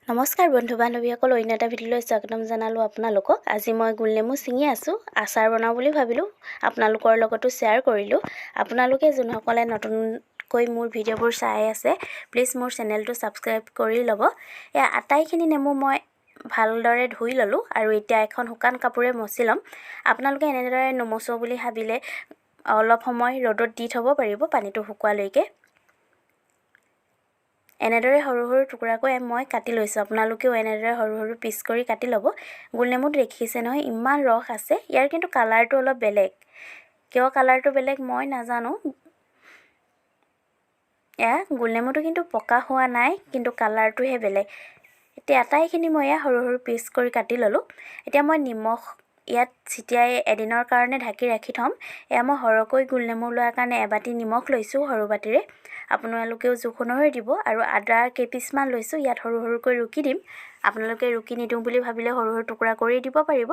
নমস্কাৰ বন্ধু বান্ধৱীসকল, অন্য এটা ভিডিঅ'লৈ স্বাগতম জনালোঁ আপোনালোকক। আজি মই গোলনেমু ছিঙি আছোঁ, আচাৰ বনাওঁ বুলি ভাবিলোঁ, আপোনালোকৰ লগতো শ্বেয়াৰ কৰিলোঁ। আপোনালোকে যোনসকলে নতুনকৈ মোৰ ভিডিঅ'বোৰ চাই আছে, প্লিজ মোৰ চেনেলটো ছাবস্ক্ৰাইব কৰি ল'ব। এয়া আটাইখিনি নেমু মই ভালদৰে ধুই ল'লোঁ আৰু এতিয়া এখন শুকান কাপোৰে মচি ল'ম। আপোনালোকে এনেদৰে নমচো বুলি ভাবিলে অলপ সময় ৰ'দত দি থ'ব পাৰিব পানীটো শুকোৱালৈকে। এনেদৰে সৰু সৰু টুকুৰাকৈ মই কাটি লৈছোঁ। আপোনালোকেও এনেদৰে সৰু সৰু পিচ কৰি কাটি ল'ব। গোলনেমুত দেখিছে নহয় ইমান ৰস আছে। ইয়াৰ কিন্তু কালাৰটো অলপ বেলেগ। কিয় কালাৰটো বেলেগ মই নাজানো। এয়া গোলনেমুটো কিন্তু পকা হোৱা নাই, কিন্তু কালাৰটোহে বেলেগ। এতিয়া আটাইখিনি মই সৰু সৰু পিচ কৰি কাটি ল'লোঁ। এতিয়া মই নিমখ ইয়াত ছিটিয়াই এদিনৰ কাৰণে ঢাকি ৰাখি থ'ম। এয়া মই সৰহকৈ গোলনেমু লোৱাৰ কাৰণে এবাটি নিমখ লৈছোঁ সৰু বাটিৰে। আপোনালোকেও জোখ অনুসৰি দিব। আৰু আদা কেইপিচমান লৈছোঁ, ইয়াত সৰু সৰুকৈ ৰুকি দিম। আপোনালোকে ৰুকি নিদিওঁ বুলি ভাবিলে সৰু সৰু টুকুৰা কৰি দিব পাৰিব।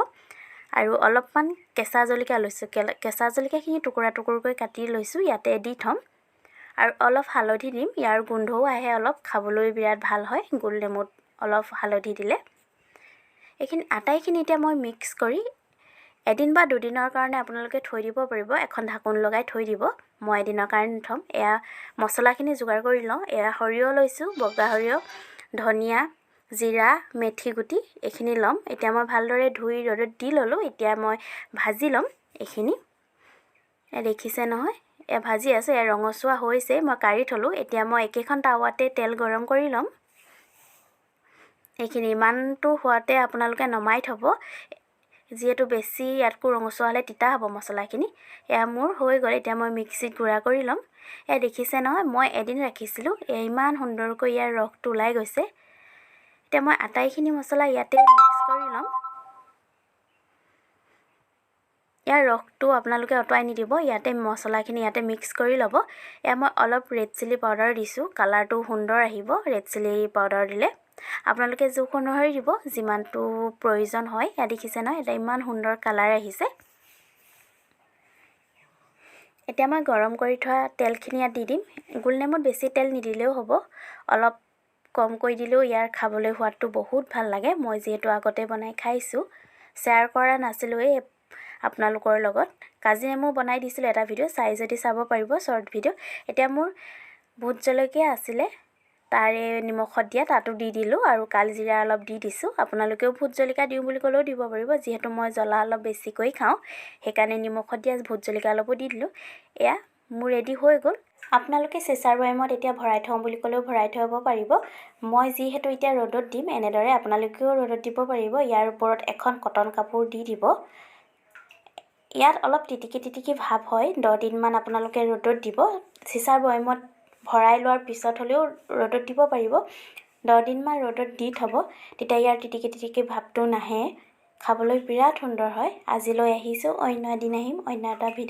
আৰু অলপমান কেঁচা জলকীয়া লৈছোঁ। কেঁচা জলকীয়াখিনি টুকুৰা টুকুৰকৈ কাটি লৈছোঁ, ইয়াতে দি থ'ম। আৰু অলপ হালধি দিম, ইয়াৰ গোন্ধও আহে অলপ, খাবলৈ বিৰাট ভাল হয় গোলনেমুত অলপ হালধি দিলে। এইখিনি আটাইখিনি এতিয়া মই মিক্স কৰি এদিন বা দুদিনৰ কাৰণে আপোনালোকে থৈ দিব পাৰিব। এখন ঢাকোন লগাই থৈ দিব। মই এদিনৰ কাৰণে থ'ম। এয়া মছলাখিনি যোগাৰ কৰি লওঁ। এয়া সৰিয়হ লৈছোঁ, বগা সৰিয়হ, ধনিয়া, জিৰা, মেথি গুটি এইখিনি ল'ম। এতিয়া মই ভালদৰে ধুই ৰ'দত দি ল'লোঁ। এতিয়া মই ভাজি ল'ম এইখিনি। দেখিছে নহয় ভাজি আছোঁ। ৰঙচুৱা হৈছে, মই কাঢ়ি থ'লোঁ। এতিয়া মই একেখন টাৱাতে তেল গৰম কৰি ল'ম। এইখিনি ইমানটো হোৱাতে আপোনালোকে নমাই থ'ব, যিহেতু বেছি ইয়াতকৈ ৰঙচুৱা হ'লে তিতা হ'ব মছলাখিনি। এয়া মোৰ হৈ গ'ল। এতিয়া মই মিক্সিত গুড়া কৰি ল'ম। দেখিছে নহয় মই এদিন ৰাখিছিলোঁ, ইমান সুন্দৰকৈ ইয়াৰ ৰসটো ওলাই গৈছে। এতিয়া মই আটাইখিনি মছলা ইয়াতে মিক্স কৰি ল'ম। ইয়াৰ ৰসটো আপোনালোকে অঁতৰাই নিদিব, ইয়াতে মছলাখিনি ইয়াতে মিক্স কৰি ল'ব। মই অলপ ৰেড চিলি পাউডাৰ দিছোঁ, কালাৰটো সুন্দৰ আহিব ৰেড চিলি পাউডাৰ দিলে। আপোনালোকে জোখ অনুসৰি দিব, যিমানটো প্ৰয়োজন হয়। দেখিছে নহয় এটা ইমান সুন্দৰ কালাৰ আহিছে। এতিয়া মই গৰম কৰি থোৱা তেলখিনি ইয়াত দি দিম। গোলনেমুত বেছি তেল নিদিলেও হ'ব, অলপ কমকৈ দিলেও ইয়াৰ খাবলৈ সোৱাদটো বহুত ভাল লাগে। মই যিহেতু আগতে বনাই খাইছোঁ, শ্বেয়াৰ কৰা নাছিলোঁ আপোনালোকৰ লগত। কাজি নেমু বনাই দিছিলোঁ এটা ভিডিঅ', চাই যদি চাব পাৰিব শ্বৰ্ট ভিডিঅ'। এতিয়া মোৰ ভোট জলকীয়া আছিলে, তাৰে নিমখত দিয়া তাতো দি দিলোঁ আৰু কালজিৰা অলপ দি দিছোঁ। আপোনালোকেও ভোট জলকীয়া দিওঁ বুলি ক'লেও দিব পাৰিব, যিহেতু মই জ্বলা অলপ বেছিকৈ খাওঁ, সেইকাৰণে নিমখত দিয়া ভোট জলকীয়া অলপো দি দিলোঁ। এয়া মোৰ ৰেডি হৈ গ'ল। আপোনালোকে চিচাৰ বৈয়ামত এতিয়া ভৰাই থওঁ বুলি ক'লেও ভৰাই থ'ব পাৰিব। মই যিহেতু এতিয়া ৰ'দত দিম, এনেদৰে আপোনালোকেও ৰ'দত দিব পাৰিব। ইয়াৰ ওপৰত এখন কটন কাপোৰ দি দিব। ইয়াত অলপ তিটিকি তিটিকি ভাৱ হয়, 10 দিনমান আপোনালোকে ৰ'দত দিব। চিচাৰ বৈয়ামত ভৰাই লোৱাৰ পিছত হ'লেও ৰ'দত দিব পাৰিব। 10 দিনমান ৰ'দত দি থ'ব, তেতিয়া ইয়াৰ তিটিকি তিটিকি ভাৱটো নাহে, খাবলৈ বিৰাট সুন্দৰ হয়। আজিলৈ আহিছোঁ, অন্য এদিন আহিম অন্য এটা ভিডিঅ'।